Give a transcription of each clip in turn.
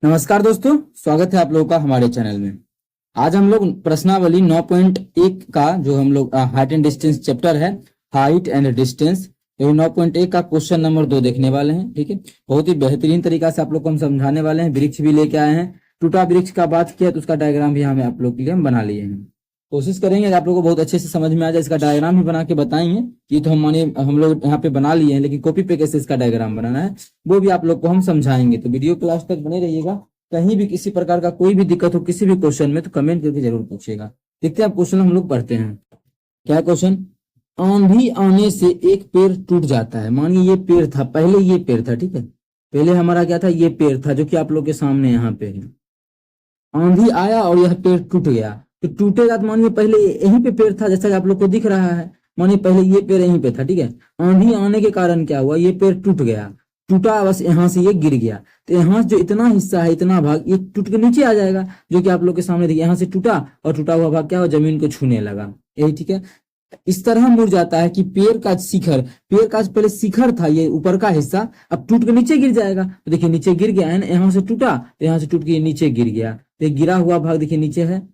नमस्कार दोस्तों, स्वागत है आप लोगों का हमारे चैनल में। आज हम लोग प्रश्नावली 9.1 का जो हम लोग हाइट एंड डिस्टेंस चैप्टर है, हाइट एंड डिस्टेंस, तो 9.1 का क्वेश्चन नंबर 2 देखने वाले हैं। ठीक है, बहुत ही बेहतरीन तरीका से आप लोग को हम समझाने वाले हैं। वृक्ष भी लेके आए हैं, टूटा वृक्ष का बात किया तो उसका डायग्राम भी हमें आप लोग के लिए हम बना लिए हैं। कोशिश करेंगे आप लोग को बहुत अच्छे से समझ में आ जाए। इसका डायग्राम भी बना के बताएंगे। ये तो हम लोग यहाँ पे बना लिए हैं, लेकिन कॉपी पे कैसे इसका डायग्राम बनाना है वो भी आप लोग को हम समझाएंगे। तो वीडियो क्लास तक बने रहिएगा। कहीं भी किसी प्रकार का कोई भी दिक्कत हो किसी भी क्वेश्चन में तो कमेंट करके जरूर पूछिएगा। देखते हैं आप क्वेश्चन हम लोग पढ़ते हैं। क्या क्वेश्चन? आंधी आने से एक पेड़ टूट जाता है। मानिए ये पेड़ था, पहले ये पेड़ था, ठीक है, पहले हमारा क्या था, ये पेड़ था जो कि आप लोग के सामने यहाँ पे है। आंधी आया और यह पेड़ टूट गया, तो टूटेगा तो मानिए पहले यहीं पे पेड़ था, जैसा कि आप लोग को दिख रहा है। मानिए पहले ये पेड़ यहीं पे था, ठीक है। आंधी आने के कारण क्या हुआ, ये पेड़ टूट गया, टूटा, बस यहाँ से ये गिर गया। तो यहाँ जो इतना हिस्सा है, इतना भाग ये टूट के नीचे आ जाएगा, जो कि आप लोग के सामने देखिए, यहाँ से टूटा और टूटा हुआ भाग क्या हुआ, जमीन को छूने लगा। यही ठीक है। इस तरह मुड़ जाता है कि पेड़ का शिखर, पेड़ का पहले शिखर था ये ऊपर का हिस्सा, अब टूट के नीचे गिर जाएगा। तो देखिए नीचे गिर गया है ना, यहाँ से टूटा तो यहाँ से टूट के नीचे गिर गया। तो गिरा हुआ भाग देखिए नीचे है,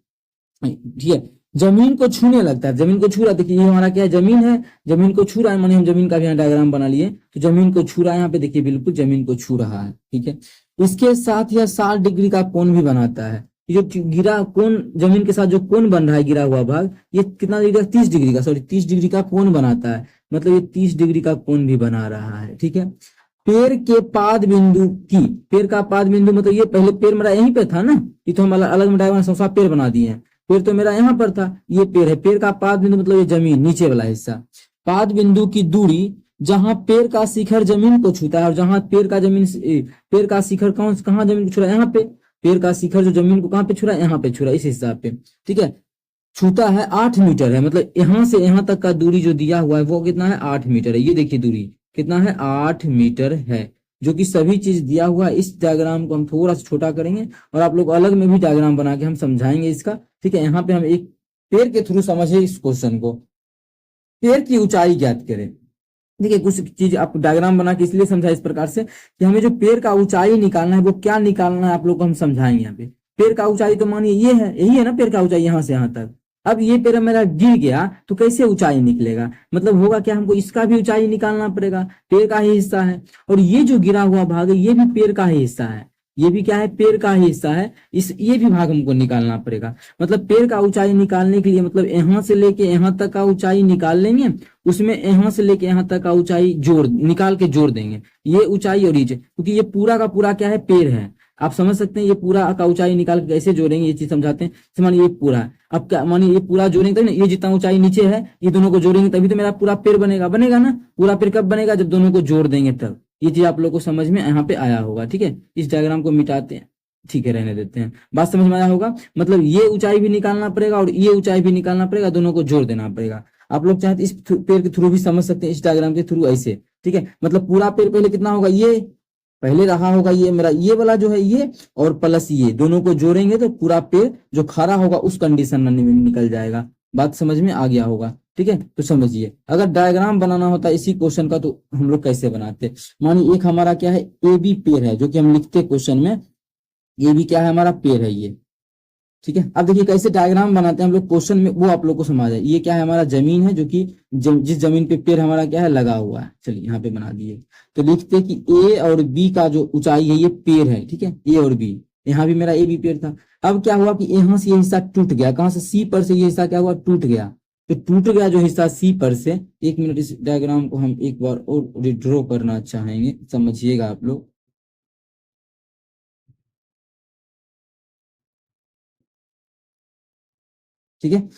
ठीक है। जमीन को छूने लगता है, जमीन को छू रहा, देखिए ये हमारा क्या है, जमीन है, जमीन को छू रहा है। माने हम जमीन का भी यहाँ डायग्राम बना लिए, तो जमीन को छू रहा है, यहाँ पे देखिए बिल्कुल जमीन को छू रहा है, ठीक है। इसके साथ यह 60 डिग्री का कोण भी बनाता है। ये जो गिरा कोण, जमीन के साथ जो कोण बन रहा है गिरा हुआ भाग, ये कितना डिग्री का, 30 डिग्री का, सॉरी 30 डिग्री का कोण बनाता है। मतलब ये 30 डिग्री का कोण भी बना रहा है, ठीक है। पेड़ के पाद बिंदु की, पेड़ का पाद बिंदु मतलब ये पहले पेड़ मेरा यहीं पे था ना, ये तो हम अलग में डायग्राम पेड़ बना दिए हैं। पेड़ तो मेरा यहाँ पर था, ये पेड़ है। पेड़ का पाद बिंदु मतलब ये जमीन, नीचे वाला हिस्सा। पाद बिंदु की दूरी जहां पेड़ का शिखर जमीन को छूता है, और जहां पेड़ का शिखर कहाँ जमीन को छू रहा है, यहाँ पे। पेड़ का शिखर जो जमीन को कहाँ पे छू रहा है, यहाँ पे छू रहा है, इस हिसाब पे, ठीक है। छूता है 8 मीटर है, मतलब यहाँ से यहाँ तक का दूरी जो दिया हुआ है वो कितना है, 8 मीटर है। ये देखिए दूरी कितना है, 8 मीटर है, जो कि सभी चीज दिया हुआ है। इस डायग्राम को हम थोड़ा सा छोटा करेंगे और आप लोग अलग में भी डायग्राम बना के हम समझाएंगे इसका, ठीक है। यहाँ पे हम एक पेड़ के थ्रू समझे इस क्वेश्चन को। पेड़ की ऊंचाई ज्ञात करें। देखिए कुछ चीज आप डायग्राम बना के इसलिए समझा इस प्रकार से कि हमें जो पेड़ का ऊंचाई निकालना है वो क्या निकालना है आप लोग को हम समझाएंगे। यहाँ पे पेड़ का ऊंचाई तो मानिए ये है, यही है ना पेड़ का ऊंचाई, यहाँ से यहाँ तक। अब ये पेड़ मेरा गिर गया तो कैसे ऊंचाई निकलेगा, मतलब होगा क्या, हमको इसका भी ऊंचाई निकालना पड़ेगा, पेड़ का ही हिस्सा है। और ये जो गिरा हुआ भाग है ये भी पेड़ का ही हिस्सा है, ये भी क्या है, पेड़ का ही हिस्सा है। ये भी भाग हमको निकालना पड़ेगा। मतलब पेड़ का ऊंचाई निकालने के लिए मतलब यहाँ से लेके यहाँ तक का ऊंचाई निकाल लेंगे, उसमें यहाँ से लेके यहाँ तक का ऊंचाई निकाल के जोड़ देंगे, ये ऊंचाई और ये, क्योंकि ये पूरा का पूरा क्या है, पेड़ है। आप समझ सकते हैं ये पूरा का ऊंचाई निकाल के कैसे जोड़ेंगे, ये चीज समझाते हैं। मानिए ये पूरा है, अब क्या मानिए ये पूरा जोड़ेंगे तभी ना, ये जितना ऊंचाई नीचे है ये दोनों को जोड़ेंगे तभी तो मेरा पूरा पेड़ बनेगा ना। पूरा पेड़ कब बनेगा, जब दोनों को जोड़ देंगे तब। ये चीज आप लोग को समझ में यहाँ पे आया होगा, ठीक है। इस डायग्राम को मिटाते हैं, ठीक है, रहने देते हैं। बात समझ में आया होगा। मतलब ये ऊंचाई भी निकालना पड़ेगा और ये ऊंचाई भी निकालना पड़ेगा, दोनों को जोड़ देना पड़ेगा। आप लोग चाहे इस पेड़ के थ्रू भी समझ सकते हैं, इस डायग्राम के थ्रू ऐसे, ठीक है। मतलब पूरा पेड़ पहले कितना होगा, ये पहले रहा होगा ये मेरा, ये वाला जो है ये, और प्लस ये दोनों को जोड़ेंगे तो पूरा पेड़ जो खड़ा होगा उस कंडीशन में निकल जाएगा। बात समझ में आ गया होगा, ठीक है। तो समझिए अगर डायग्राम बनाना होता है इसी क्वेश्चन का तो हम लोग कैसे बनाते। मानिए एक हमारा क्या है, ए बी पेड़ है, जो कि हम लिखते क्वेश्चन में, ये भी क्या है, हमारा पेड़ है ये, ठीक है। अब देखिए कैसे डायग्राम बनाते हैं हम लोग क्वेश्चन में, वो आप लोग को समझ आए। ये क्या है, हमारा जमीन है, जो कि जिस जमीन पे पेड़ हमारा क्या है, लगा हुआ है। चलिए यहाँ पे बना दिए, तो लिखते हैं कि ए और बी का जो ऊंचाई है ये पेड़ है, ठीक है, ए और बी। यहाँ भी मेरा ए बी पेड़ था। अब क्या हुआ कि यहाँ से ये हिस्सा टूट गया, कहाँ से, सी पर से ये हिस्सा क्या हुआ, टूट गया। तो टूट गया जो हिस्सा सी पर से, एक मिनट इस डायग्राम को हम एक बार और रिड्रॉ करना चाहेंगे, समझिएगा आप लोग। ठीक है,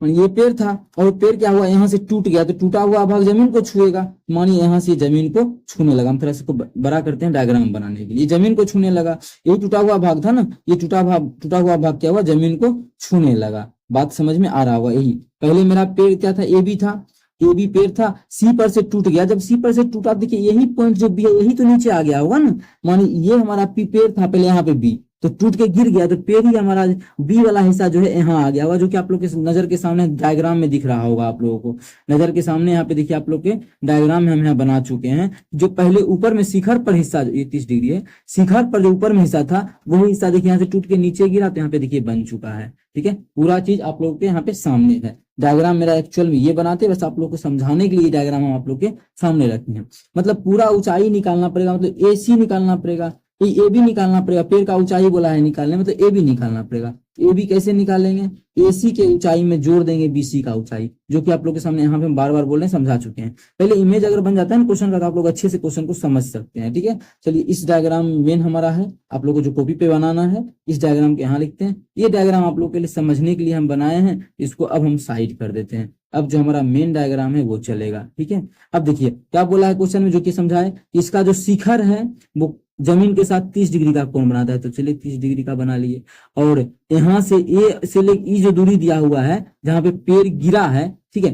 ये पेड़ था और पेड़ क्या हुआ, यहाँ से टूट गया, तो टूटा हुआ भाग जमीन को छुएगा। मानिए यहाँ से जमीन को छूने लगा, हम थोड़ा इसको बड़ा करते हैं डायग्राम बनाने के लिए। जमीन को छूने लगा, ये टूटा हुआ भाग था ना, ये टूटा हुआ भाग क्या हुआ, जमीन को छूने लगा। बात समझ में आ रहा होगा। यही पहले मेरा पेड़ क्या था, ए बी था, ए बी पेड़ था, सी पर से टूट गया। जब सी पर से टूटा, देखिए यही पॉइंट जो बी है यही तो नीचे आ गया होगा ना। मानिए ये हमारा पेड़ था पहले यहाँ पे बी, तो टूट के गिर गया, तो पेड़ ही हमारा बी वाला हिस्सा जो है यहाँ आ गया होगा, जो कि आप लोग के नजर के सामने डायग्राम में दिख रहा होगा। आप लोगों को नजर के सामने यहाँ पे देखिए, आप लोग के डायग्राम में हम यहाँ बना चुके हैं। जो पहले ऊपर में शिखर पर हिस्सा, ये 30 डिग्री है, शिखर पर जो ऊपर में हिस्सा था वही हिस्सा देखिए यहाँ से टूट के नीचे गिरा, तो यहाँ पे देखिए बन चुका है। ठीक है, पूरा चीज आप लोगों के यहाँ पे सामने है। डायग्राम मेरा एक्चुअल में ये बनाते, बस आप लोग को समझाने के लिए डायग्राम हम आप लोग के सामने रखे हैं। मतलब पूरा ऊंचाई निकालना पड़ेगा, मतलब AC निकालना पड़ेगा, ए बी निकालना पड़ेगा। पेड़ का ऊंचाई बोला है निकालने, मतलब ए बी निकालना पड़ेगा। ए बी कैसे निकालेंगे? AC के ऊंचाई में जोड़ देंगे BC का ऊंचाई, जो कि आप लोग के सामने यहाँ पे हम बार बार बोल रहे हैं, समझा चुके हैं। पहले इमेज अगर बन जाता है ना क्वेश्चन का, तो आप लोग अच्छे से क्वेश्चन को समझ सकते हैं। ठीक है, चलिए इस डायग्राम मेन हमारा है, आप लोग को जो कॉपी पे बनाना है इस डायग्राम के यहाँ लिखते हैं। ये डायग्राम आप लोग के लिए समझने के लिए हम बनाए हैं, इसको अब हम साइड कर देते हैं। अब जो हमारा मेन डायग्राम है वो चलेगा। ठीक है, अब देखिए क्या बोला है क्वेश्चन में, जो कि समझाए कि इसका जो शिखर है वो जमीन के साथ 30 डिग्री का कोण बनाता है। तो चलिए 30 डिग्री का बना लिए, और यहाँ से ए से लेकर ई जो दूरी दिया हुआ है, जहां पे पेड़ गिरा है, ठीक है,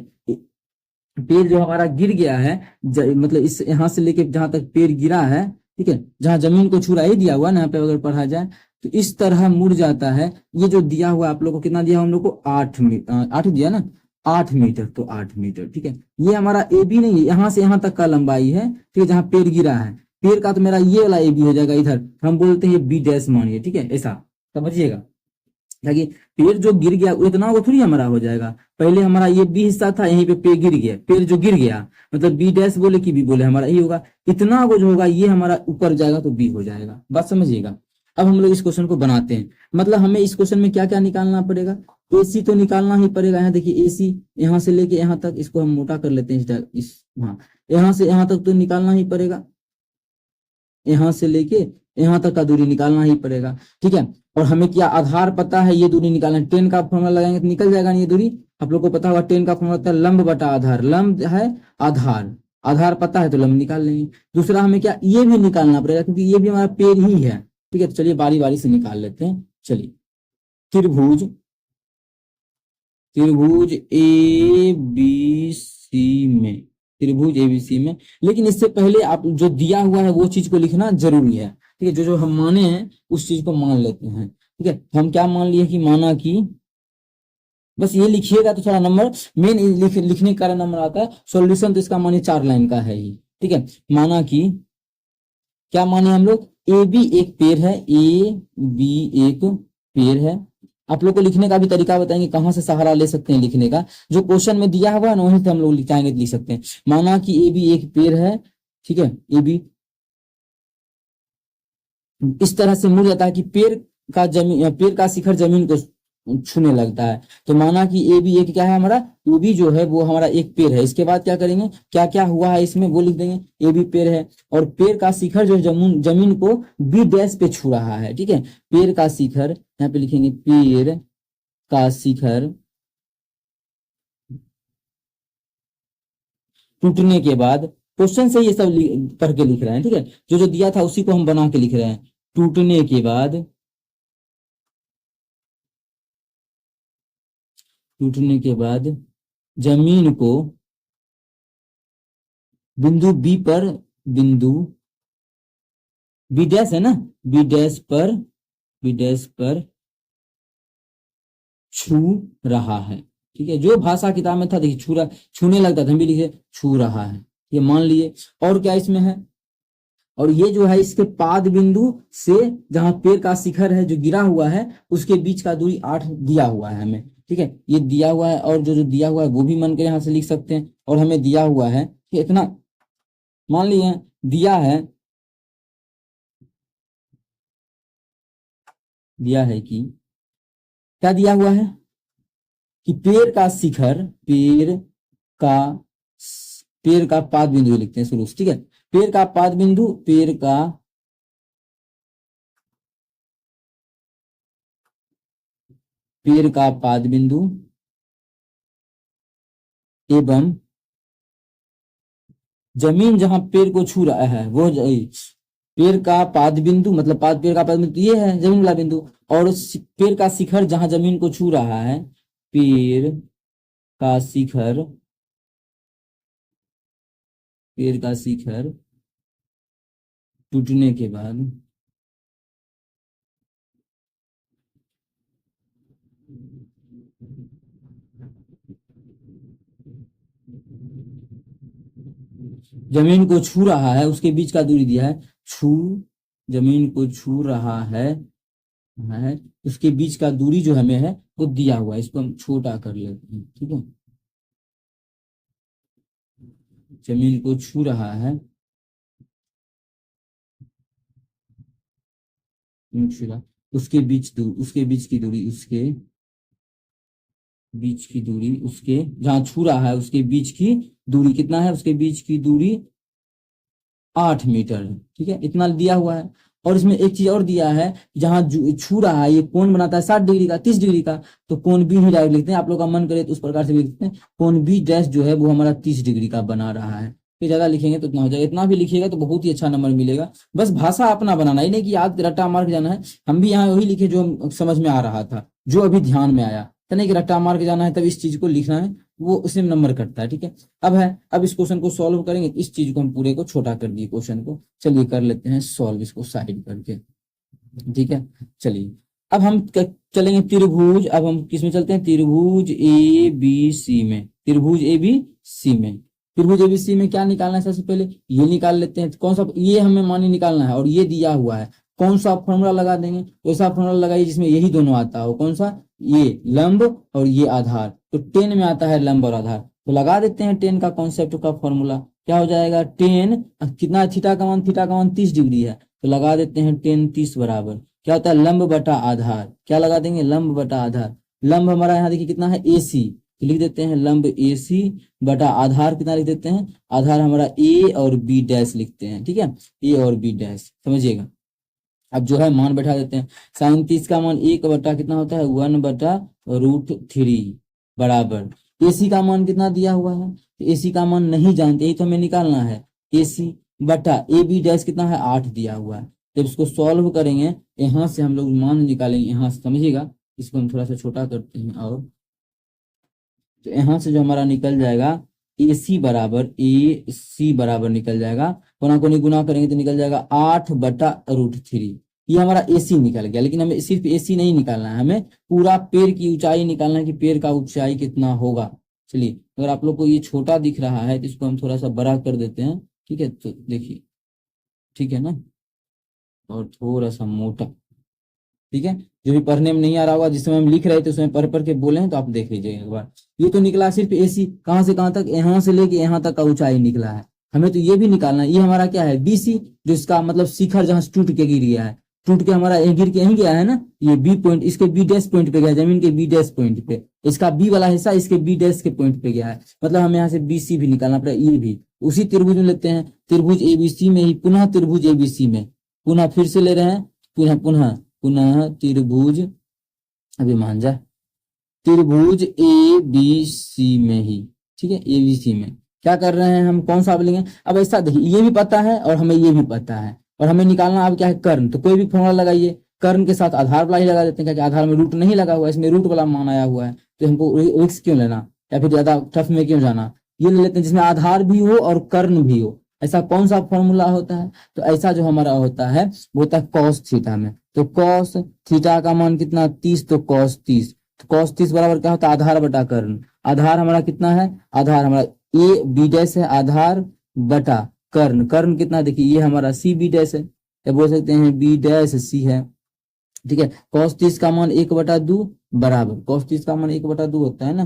पेड़ जो हमारा गिर गया है, मतलब इस यहाँ से लेके जहां तक पेड़ गिरा है, ठीक है, जहां जमीन को छुरा ही दिया हुआ ना, यहाँ पे अगर पढ़ा जाए तो इस तरह मुड़ जाता है। ये जो दिया हुआ आप लोग को कितना दिया, हम लोग को 8 मीटर, 8 दिया ना, 8 मीटर, तो 8 मीटर। ठीक है, ये हमारा ए बी नहीं है, यहाँ से यहाँ तक का लंबाई है। ठीक है, जहाँ पेड़ गिरा है, पेड़ का तो मेरा ये वाला ए बी हो जाएगा, इधर हम बोलते हैं बी डैश मानिए। ठीक है, ऐसा समझिएगा, ताकि पेड़ जो गिर गया इतना वो थोड़ी हमारा हो जाएगा। पहले हमारा ये बी हिस्सा था, यहीं पे पेड़ गिर गया, पेड़ जो गिर गया मतलब बी डैश बोले कि बी बोले, हमारा ये होगा। इतना वो जो होगा ये हमारा ऊपर जाएगा तो बी हो जाएगा। बात समझिएगा। अब हम लोग इस क्वेश्चन को बनाते हैं। मतलब हमें इस क्वेश्चन में क्या क्या निकालना पड़ेगा? AC तो निकालना ही पड़ेगा। यहाँ देखिए AC यहाँ से लेके यहाँ तक, इसको हम मोटा कर लेते हैं, हाँ, यहाँ से यहाँ तक तो निकालना ही पड़ेगा, यहाँ से लेके यहाँ तक का दूरी निकालना ही पड़ेगा। ठीक है, और हमें क्या आधार पता है, ये दूरी निकालना है। 10 का फॉर्मूला लगाएंगे तो निकल जाएगा ना ये दूरी। आप लोग को पता होगा 10 का फॉर्मूला होता है लंब बटा आधार, लंब है आधार, आधार पता है तो लंब निकाल लेंगे। दूसरा हमें क्या, ये भी निकालना पड़ेगा, क्योंकि ये भी हमारा पेड़ ही है। ठीक है, तो चलिए बारी बारी से निकाल लेते हैं। चलिए त्रिभुज, त्रिभुज ABC में, त्रिभुज ABC में, लेकिन इससे पहले आप जो दिया हुआ है वो चीज को लिखना जरूरी है। ठीक है, जो जो हम माने हैं उस चीज को मान लेते हैं। ठीक है, हम क्या मान लिए कि माना कि, बस ये लिखिएगा तो थोड़ा नंबर मेन लिखने का नंबर आता है। सॉल्यूशन तो इसका मानिए 4 लाइन का है ही। ठीक है, माना कि, क्या माने हम लोग, ए बी एक पेड़ है, ए बी एक पेड़ है। आप लोग को लिखने का भी तरीका बताएंगे, कहाँ से सहारा ले सकते हैं लिखने का। जो क्वेश्चन में दिया हुआ है ना वहीं से हम लोग लिखाएंगे, लिख सकते हैं। माना कि ए बी एक पेड़ है, ठीक है, ए बी इस तरह से मुड़ जाता है कि पेड़ का शिखर जमीन को छूने लगता है। तो माना कि ए बी एक क्या है हमारा, ए बी जो है वो हमारा एक पेड़ है। इसके बाद क्या करेंगे, क्या क्या हुआ है इसमें वो लिख देंगे। ए बी पेड़ है, और पेड़ का शिखर जो जमीन जमीन को बी डैश पे छू रहा है। ठीक है, पेड़ का शिखर, यहाँ पे लिखेंगे पेड़ का शिखर टूटने के बाद, क्वेश्चन से ये सब पढ़ के लिख रहे हैं। ठीक है, जो जो दिया था उसी को हम बना के लिख रहे हैं। टूटने के बाद, टूटने के बाद जमीन को बिंदु बी पर, बिंदु बी डैश है ना, बी डैश पर, बी डैश पर छू रहा है। ठीक है, जो भाषा किताब में था देखिए छूने लगता था, हम भी लिखे छू रहा है, ये मान लिए। और क्या इसमें है, और ये जो है इसके पाद बिंदु से जहां पेड़ का शिखर है जो गिरा हुआ है उसके बीच का दूरी 8 दिया हुआ है हमें। ठीक है, ये दिया हुआ है, और जो जो दिया हुआ है वो भी मन के यहाँ से लिख सकते हैं। और हमें दिया हुआ है कि इतना, मान लिए दिया है, दिया है कि, क्या दिया हुआ है कि पेड़ का शिखर, का पेड़ का पाद बिंदु लिखते हैं शुरू से। ठीक है, पेड़ का पाद बिंदु, पेड़ का पाद बिंदु एवं जमीन जहां पेड़ को छू रहा है वो पेड़ का पाद बिंदु, मतलब पेड़ का पाद बिंदु ये है जमीन वाला बिंदु, और पेड़ का शिखर जहां जमीन को छू रहा है, पेड़ का शिखर, पेड़ का शिखर टूटने के बाद, जमीन को छू रहा है उसके बीच का दूरी दिया है, छू, जमीन को छू रहा है उसके बीच का दूरी जो हमें है वो दिया हुआ है, इसको हम छोटा कर लेते हैं, ठीक है। जमीन को छू रहा है, छू रहा, उसके बीच की दूरी, उसके बीच की दूरी, उसके जहां छू रहा है उसके बीच की दूरी कितना है, उसके बीच की दूरी 8 मीटर है, ठीक है, इतना दिया हुआ है। और इसमें एक चीज और दिया है, जहां छू रहा है ये कोण बनाता है 60 डिग्री का, 30 डिग्री का, तो कोण बी ही डायरेक्ट लिखते हैं, आप लोग का मन करे तो उस प्रकार से भी लिखते हैं, कोण बी डैश जो है वो हमारा 30 डिग्री का बना रहा है। फिर ज्यादा लिखेंगे तो इतना हो जाएगा, इतना भी लिखिएगा तो बहुत ही अच्छा नंबर मिलेगा। बस भाषा अपना बनाना, ही नहीं कि याद रट्टा मार के जाना है। हम भी यहाँ वही लिखे जो समझ में आ रहा था, जो अभी ध्यान में आया, तो नहीं कि रट्टा मार के जाना है तब इस चीज को लिखना है, वो उसी में नंबर कटता है, ठीक है। अब इस क्वेश्चन को सॉल्व करेंगे, इस चीज को हम पूरे को छोटा कर दिए क्वेश्चन को, चलिए कर लेते हैं सॉल्व इसको साइड करके, ठीक है। चलिए अब हम चलेंगे त्रिभुज, अब हम किसमें चलते हैं, त्रिभुज ए बी सी में, त्रिभुज ए बी सी में। त्रिभुज ए बी सी में क्या निकालना है, सबसे पहले ये निकाल लेते हैं, कौन सा, ये हमें मानी निकालना है और ये दिया हुआ है, कौन सा फॉर्मूला लगा देंगे, वैसा फॉर्मूला लगाइए जिसमें यही दोनों आता हो, कौन सा, ये लंब और ये आधार, तो 10 में आता है लंब और आधार, तो लगा देते हैं 10 का कॉन्सेप्ट का फॉर्मूला, क्या हो जाएगा 10, कितना थीटा का मान 30 डिग्री है, तो लगा देते हैं 10 30 बराबर क्या होता है लंब बटा आधार, क्या लगा देंगे लंब बटा आधार, लंब हमारा यहाँ देखिए कितना है AC, तो लिख देते हैं लंब AC बटा आधार कितना लिख देते हैं, आधार हमारा A और B डैश लिखते हैं, ठीक है, A और B डैश, समझिएगा। अब जो है मान बैठा देते हैं, साइन 30 का मान 1 बटा कितना होता है 1/√3 बराबर, AC का मान कितना दिया हुआ है, AC का मान नहीं जानते, यही तो हमें निकालना है, AC बटा AB डैश कितना है 8 दिया हुआ है। जब इसको सॉल्व करेंगे यहाँ से हम लोग मान निकालेंगे, यहाँ से समझिएगा, इसको हम थोड़ा सा छोटा करते हैं, और तो यहाँ से जो हमारा निकल जाएगा AC बराबर निकल जाएगा, कोना कोनी गुना करेंगे तो निकल जाएगा 8/√3, ये हमारा AC निकल गया। लेकिन हमें सिर्फ AC नहीं निकालना है, हमें पूरा पेड़ की ऊंचाई निकालना है कि पेड़ का ऊंचाई कितना होगा। चलिए अगर आप लोग को ये छोटा दिख रहा है तो इसको हम थोड़ा सा बड़ा कर देते हैं, ठीक है, तो देखिए, ठीक है ना, और थोड़ा सा मोटा, ठीक है, जो भी पढ़ने में नहीं आ रहा होगा, जिस समय हम लिख रहे थे उसमें पढ़ पढ़ के बोले हैं तो आप देख लीजिएगा एक बार। ये तो निकला सिर्फ AC, कहाँ से कहाँ तक, यहाँ से लेके यहाँ तक का ऊंचाई निकला है, हमें तो ये भी निकालना है, ये हमारा क्या है BC, जो इसका मतलब शिखर जहाँ से टूट के गिर गया है, टूट के हमारा गिर के यहीं गया है ना, ये B पॉइंट, इसके B डैश पॉइंट पे गया, जमीन के B डैश पॉइंट पे, इसका B वाला हिस्सा इसके B डैश के पॉइंट पे गया है, मतलब हमें यहाँ से BC भी निकालना पड़ेगा, ये भी उसी त्रिभुज में लेते हैं, त्रिभुज ABC में ही, पुनः त्रिभुज ABC में, पुनः फिर से ले रहे हैं, पुनः पुनः पुनः त्रिभुज, अभी मान जा, त्रिभुज ABC में ही, ठीक है, ABC में क्या कर रहे हैं हम, कौन सा लेंगे, अब ऐसा देखिए, ये भी पता है और हमें ये भी पता है, और हमें निकालना अब क्या है कर्ण, तो कोई भी फॉर्मूला लगाइए, कर्ण के साथ आधार वाला ही लगा देते हैं, क्योंकि आधार में रूट नहीं लगा हुआ है, इसमें रूट वाला मान आया हुआ है, तो हमको रिस्क क्यों लेना, या फिर ज्यादा टफ में क्यों जाना, ये ले लेते हैं जिसमें आधार भी हो और कर्ण भी हो। ऐसा कौन सा फॉर्मूला होता है, तो ऐसा जो हमारा होता है वो होता है कॉस थीटा में, तो कॉस थीटा का मान कितना 30, तो कॉस 30, तो कॉस 30 बराबर क्या होता है आधार बटा कर्ण, आधार हमारा कितना है, आधार हमारा AB डैश है, आधार बटा कर्ण, कर्ण कितना देखिए ये हमारा CB डैश है, या बोल सकते हैं B डैश C है, ठीक है। कॉस 30 का मान 1/2 बराबर, कॉस 30 का मान 1/2 होता है ना,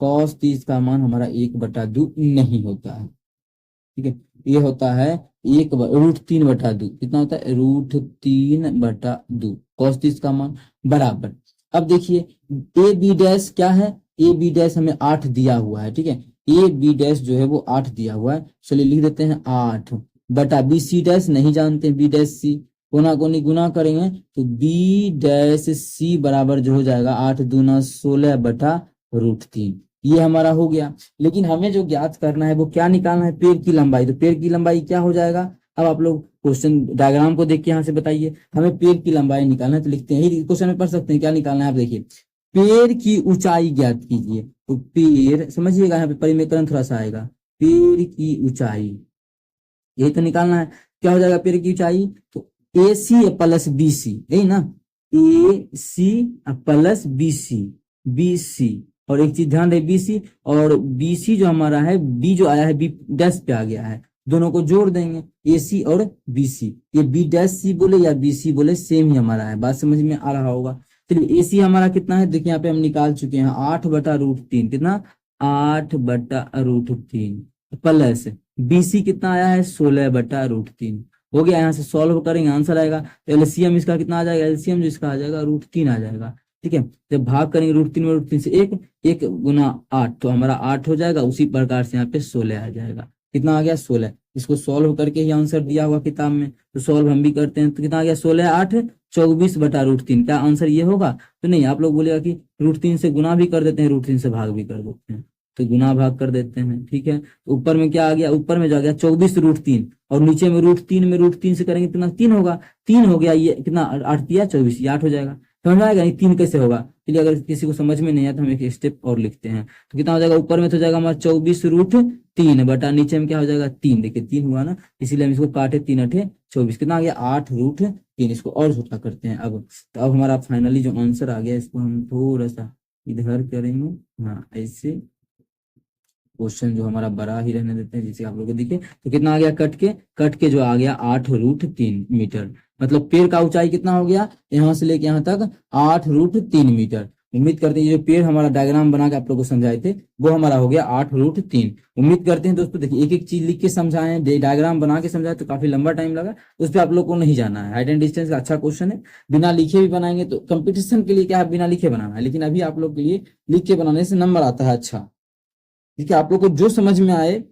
कॉस 30 का मान हमारा 1/2 नहीं होता है, ठीक है, ये होता है √3/2, कितना होता है √3/2 कॉस 30 का मान बराबर। अब देखिए AB डैश क्या है, AB डैश हमें 8 दिया हुआ है, ठीक है, AB डैश जो है वो 8 दिया हुआ है, चलिए लिख देते हैं 8 बटा BC डैश नहीं जानते, B डैश C, कोना कोनी गुना करेंगे तो B डैश C बराबर जो हो जाएगा 8 दूना 16/√3, ये हमारा हो गया। लेकिन हमें जो ज्ञात करना है वो क्या निकालना है, पेड़ की लंबाई, तो पेड़ की लंबाई क्या हो जाएगा, अब आप लोग क्वेश्चन डायग्राम को देख के यहाँ से बताइए, हमें पेड़ की लंबाई निकालना है, तो लिखते हैं, यही क्वेश्चन में पढ़ सकते हैं क्या निकालना है, आप देखिए पेड़ की ऊंचाई ज्ञात कीजिए, तो पेड़ समझिएगा, यहाँ पे परिमेकरण थोड़ा सा आएगा, पेड़ की ऊंचाई, यही तो निकालना है, क्या हो जाएगा पेड़ की ऊंचाई, तो AC प्लस BC, यही ना, AC plus BC, B C, और एक चीज ध्यान रहे, बी सी और बी सी जो हमारा है, बी जो आया है बी डैश पे आ गया है, दोनों को जोड़ देंगे, ए सी और बी सी। ये बी डैश सी बोले या बी सी बोले सेम ही हमारा है, बात समझ में आ रहा होगा। चलिए ए सी हमारा कितना है, देखिए यहाँ पे हम निकाल चुके हैं 8/√3, कितना 8/√3 प्लस बी सी कितना आया है 16/√3। हो गया, यहाँ से सॉल्व करेंगे आंसर आएगा। तो एलसीएम इसका कितना आ जाएगा, एलसीएम जो इसका आ जाएगा √3 आ जाएगा। ठीक है, जब भाग करेंगे √3 में √3 से एक, 1 × 8 तो हमारा 8 हो जाएगा। उसी प्रकार से यहाँ पे 16 आ जाएगा। कितना आ गया 16। इसको सॉल्व करके ही आंसर दिया हुआ किताब में, तो सॉल्व हम भी करते हैं। तो कितना आ गया 16 8 24/√3। क्या आंसर ये होगा? तो नहीं, आप लोग बोलेगा कि √3 से गुना भी कर देते हैं, √3 से भाग भी कर देते हैं, तो गुना भाग कर देते हैं। ठीक है, तो ऊपर में क्या आ गया, ऊपर में जा गया 24√3 और नीचे में √3 से करेंगे कितना 3 होगा, 3 हो गया। ये कितना 8 दिया 24, ये 8 हो जाएगा। समझ आएगा नहीं 3 कैसे होगा? चलिए, अगर किसी को समझ में नहीं आया तो हम एक स्टेप और लिखते हैं। तो कितना हो जाएगा, ऊपर में तो जाएगा हमारा 24√3 बटा नीचे में क्या हो जाएगा 3। देखिए 3 हुआ ना, इसीलिए हम इसको काटे, 3 8 24। कितना आ गया 8√3। इसको और छोटा करते हैं अब। तो अब हमारा फाइनली जो आंसर आ गया, इसको हम थोड़ा सा इधर करेंगे, हाँ ऐसे, क्वेश्चन जो हमारा बड़ा ही रहने देते हैं जिसे आप लोग को दिखे। तो कितना आ गया, कट के जो आ गया 8√3 मीटर। मतलब पेड़ का ऊंचाई कितना हो गया, यहाँ से लेके यहाँ तक 8√3 मीटर। उम्मीद करते हैं ये जो पेड़ हमारा डायग्राम बना के आप लोग को समझाए थे, वो हमारा हो गया 8√3। उम्मीद करते हैं दोस्तों, देखिए एक एक चीज लिख के समझाए, डायग्राम बना के समझाए तो काफी लंबा टाइम लगा, उस पर आप लोग को नहीं जाना है। हाइट एंड डिस्टेंस का अच्छा क्वेश्चन है, बिना लिखे भी बनाएंगे तो कंपटीशन के लिए क्या है, बिना लिखे बनाना है, लेकिन अभी आप लोग के लिए लिख के बनाने से नंबर आता है अच्छा। ठीक है, आप लोग को जो समझ में आए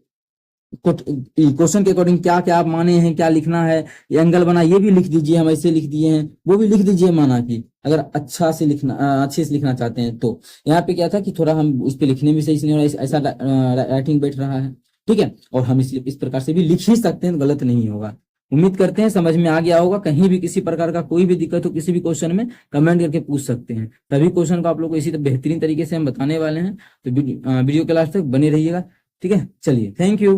क्वेश्चन के अकॉर्डिंग क्या क्या आप माने हैं, क्या लिखना है, ये एंगल बना ये भी लिख दीजिए, हम ऐसे लिख दिए हैं वो भी लिख दीजिए माना कि, अगर अच्छे से लिखना चाहते हैं तो। यहाँ पे क्या था कि थोड़ा हम उस पे लिखने में सही से नहीं हो रहा, ऐसा राइटिंग बैठ रहा है। ठीक है, और हम इस प्रकार से भी लिख ही सकते हैं, गलत नहीं होगा। उम्मीद करते हैं समझ में आ गया होगा। कहीं भी किसी प्रकार का कोई भी दिक्कत हो किसी भी क्वेश्चन में, कमेंट करके पूछ सकते हैं। सभी क्वेश्चन को आप लोग को इसी बेहतरीन तरीके से हम बताने वाले हैं, तो वीडियो के लास्ट तक बने रहिएगा। ठीक है, चलिए, थैंक यू।